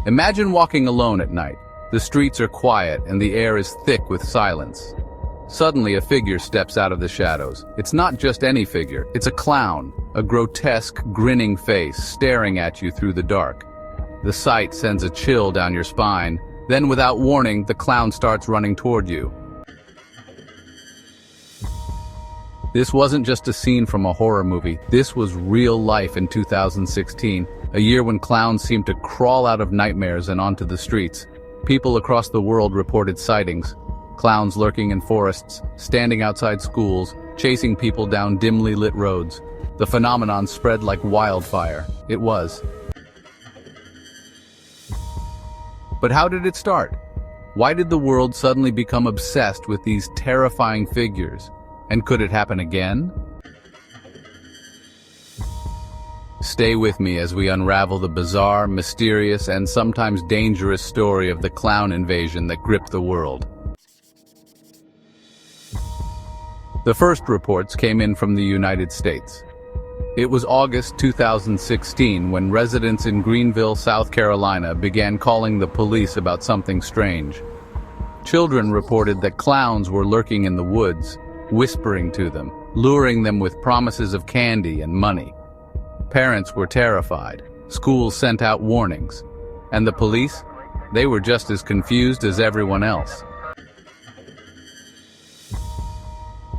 Imagine walking alone at night. The streets are quiet and the air is thick with silence. Suddenly, a figure steps out of the shadows. It's not just any figure, it's a clown, a grotesque, grinning face staring at you through the dark. The sight sends a chill down your spine. Then, without warning, the clown starts running toward you. This wasn't just a scene from a horror movie. This was real life in 2016, a year when clowns seemed to crawl out of nightmares and onto the streets. People across the world reported sightings. Clowns lurking in forests, standing outside schools, chasing people down dimly lit roads. The phenomenon spread like wildfire. It was. But how did it start? Why did the world suddenly become obsessed with these terrifying figures? And could it happen again? Stay with me as we unravel the bizarre, mysterious, and sometimes dangerous story of the clown invasion that gripped the world. The first reports came in from the United States. It was August 2016 when residents in Greenville, South Carolina began calling the police about something strange. Children reported that clowns were lurking in the woods, whispering to them, luring them with promises of candy and money. Parents were terrified. Schools sent out warnings. And the police? They were just as confused as everyone else.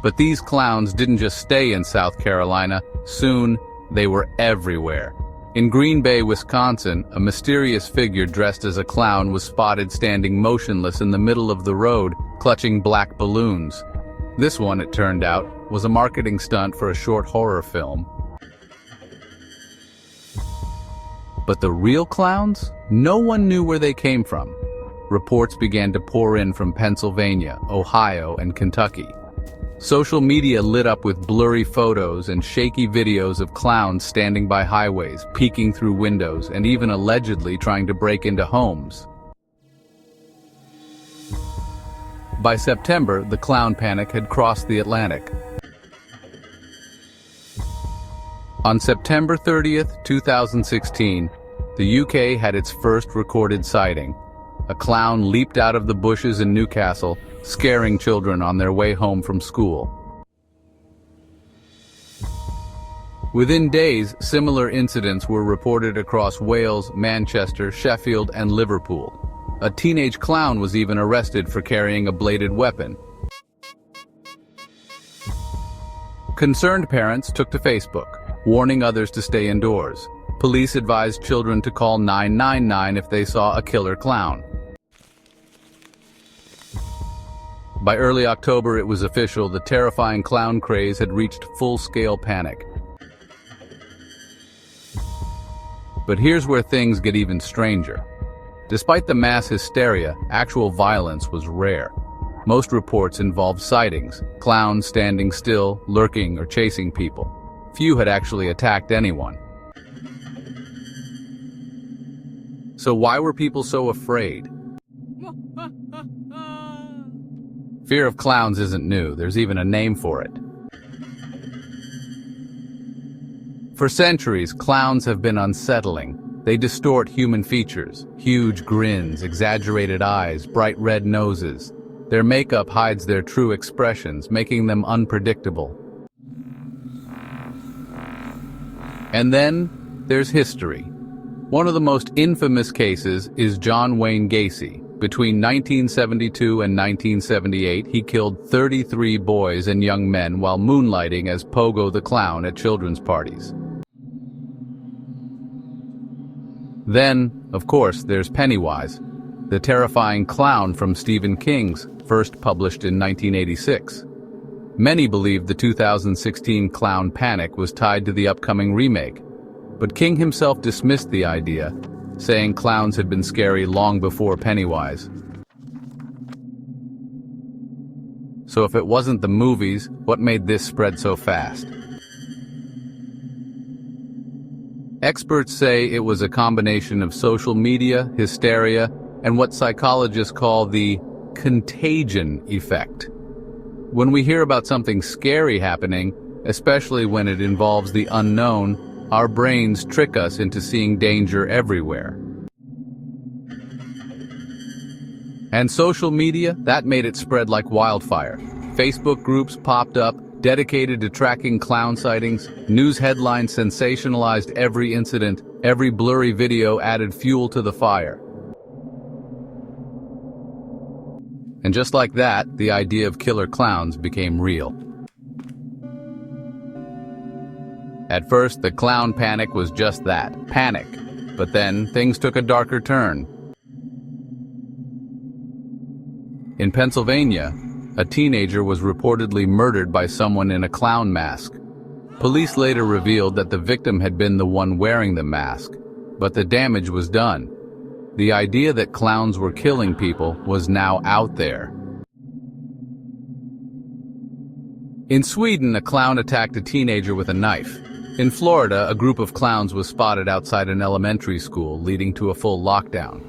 But these clowns didn't just stay in South Carolina. Soon, they were everywhere. In Green Bay, Wisconsin, a mysterious figure dressed as a clown was spotted standing motionless in the middle of the road, clutching black balloons. This one, it turned out, was a marketing stunt for a short horror film. But the real clowns? No one knew where they came from. Reports began to pour in from Pennsylvania, Ohio, and Kentucky. Social media lit up with blurry photos and shaky videos of clowns standing by highways, peeking through windows, and even allegedly trying to break into homes. By September, the clown panic had crossed the Atlantic. On September 30th, 2016, the UK had its first recorded sighting. A clown leaped out of the bushes in Newcastle, scaring children on their way home from school. Within days, similar incidents were reported across Wales, Manchester, Sheffield, and Liverpool. A teenage clown was even arrested for carrying a bladed weapon. Concerned parents took to Facebook, warning others to stay indoors. Police advised children to call 999 if they saw a killer clown. By early October, it was official: the terrifying clown craze had reached full-scale panic. But here's where things get even stranger. Despite the mass hysteria, actual violence was rare. Most reports involved sightings, clowns standing still, lurking, or chasing people. Few had actually attacked anyone. So why were people so afraid? Fear of clowns isn't new. There's even a name for it. For centuries, clowns have been unsettling. They distort human features: huge grins, exaggerated eyes, bright red noses. Their makeup hides their true expressions, making them unpredictable. And then there's history. One of the most infamous cases is John Wayne Gacy. Between 1972 and 1978, he killed 33 boys and young men while moonlighting as Pogo the Clown at children's parties. Then, of course, there's Pennywise, the terrifying clown from Stephen King's, first published in 1986. Many believed the 2016 clown panic was tied to the upcoming remake, but King himself dismissed the idea, saying clowns had been scary long before Pennywise. So if it wasn't the movies, what made this spread so fast? Experts say it was a combination of social media, hysteria, and what psychologists call the contagion effect. When we hear about something scary happening, especially when it involves the unknown, our brains trick us into seeing danger everywhere. And social media, that made it spread like wildfire. Facebook groups popped up, dedicated to tracking clown sightings. News headlines sensationalized every incident. Every blurry video added fuel to the fire. And just like that, the idea of killer clowns became real. At first, the clown panic was just that, panic. But then, things took a darker turn. In Pennsylvania, a teenager was reportedly murdered by someone in a clown mask. Police later revealed that the victim had been the one wearing the mask, but the damage was done. The idea that clowns were killing people was now out there. In Sweden, a clown attacked a teenager with a knife. In Florida, a group of clowns was spotted outside an elementary school, leading to a full lockdown.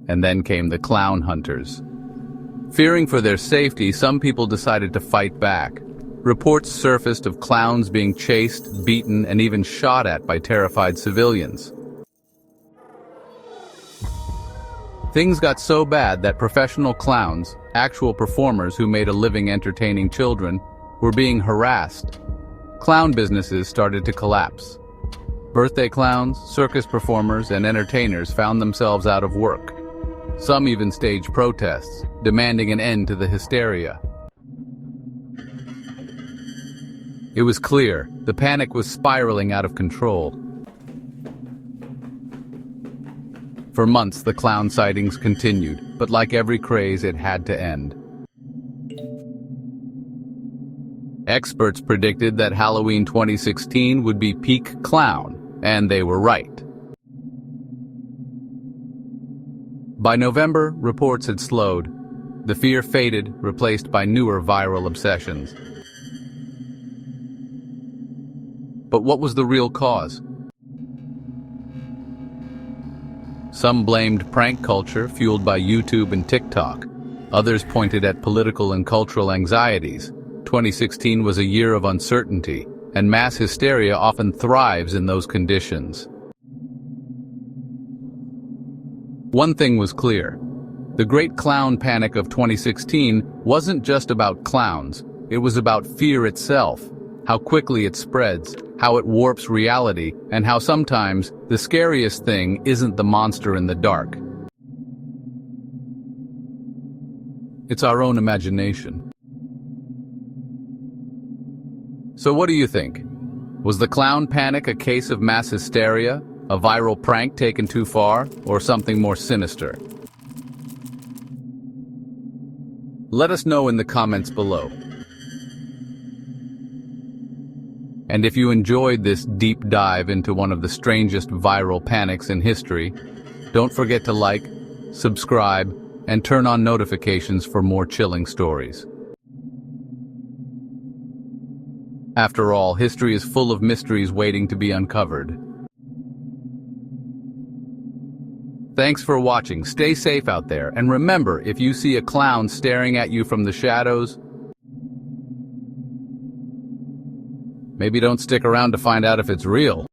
And then came the clown hunters. Fearing for their safety, some people decided to fight back. Reports surfaced of clowns being chased, beaten, and even shot at by terrified civilians. Things got so bad that professional clowns, actual performers who made a living entertaining children, were being harassed. Clown businesses started to collapse. Birthday clowns, circus performers, and entertainers found themselves out of work. Some even staged protests, demanding an end to the hysteria. It was clear, the panic was spiraling out of control. For months, the clown sightings continued, but like every craze, it had to end. Experts predicted that Halloween 2016 would be peak clown, and they were right. By November, reports had slowed. The fear faded, replaced by newer viral obsessions. But what was the real cause? Some blamed prank culture fueled by YouTube and TikTok. Others pointed at political and cultural anxieties. 2016 was a year of uncertainty, and mass hysteria often thrives in those conditions. One thing was clear. The Great Clown Panic of 2016 wasn't just about clowns. It was about fear itself, how quickly it spreads, how it warps reality, and how sometimes the scariest thing isn't the monster in the dark. It's our own imagination. So what do you think? Was the clown panic a case of mass hysteria, a viral prank taken too far, or something more sinister? Let us know in the comments below. And if you enjoyed this deep dive into one of the strangest viral panics in history, don't forget to like, subscribe, and turn on notifications for more chilling stories. After all, history is full of mysteries waiting to be uncovered. Thanks for watching. Stay safe out there, and remember, if you see a clown staring at you from the shadows, maybe don't stick around to find out if it's real.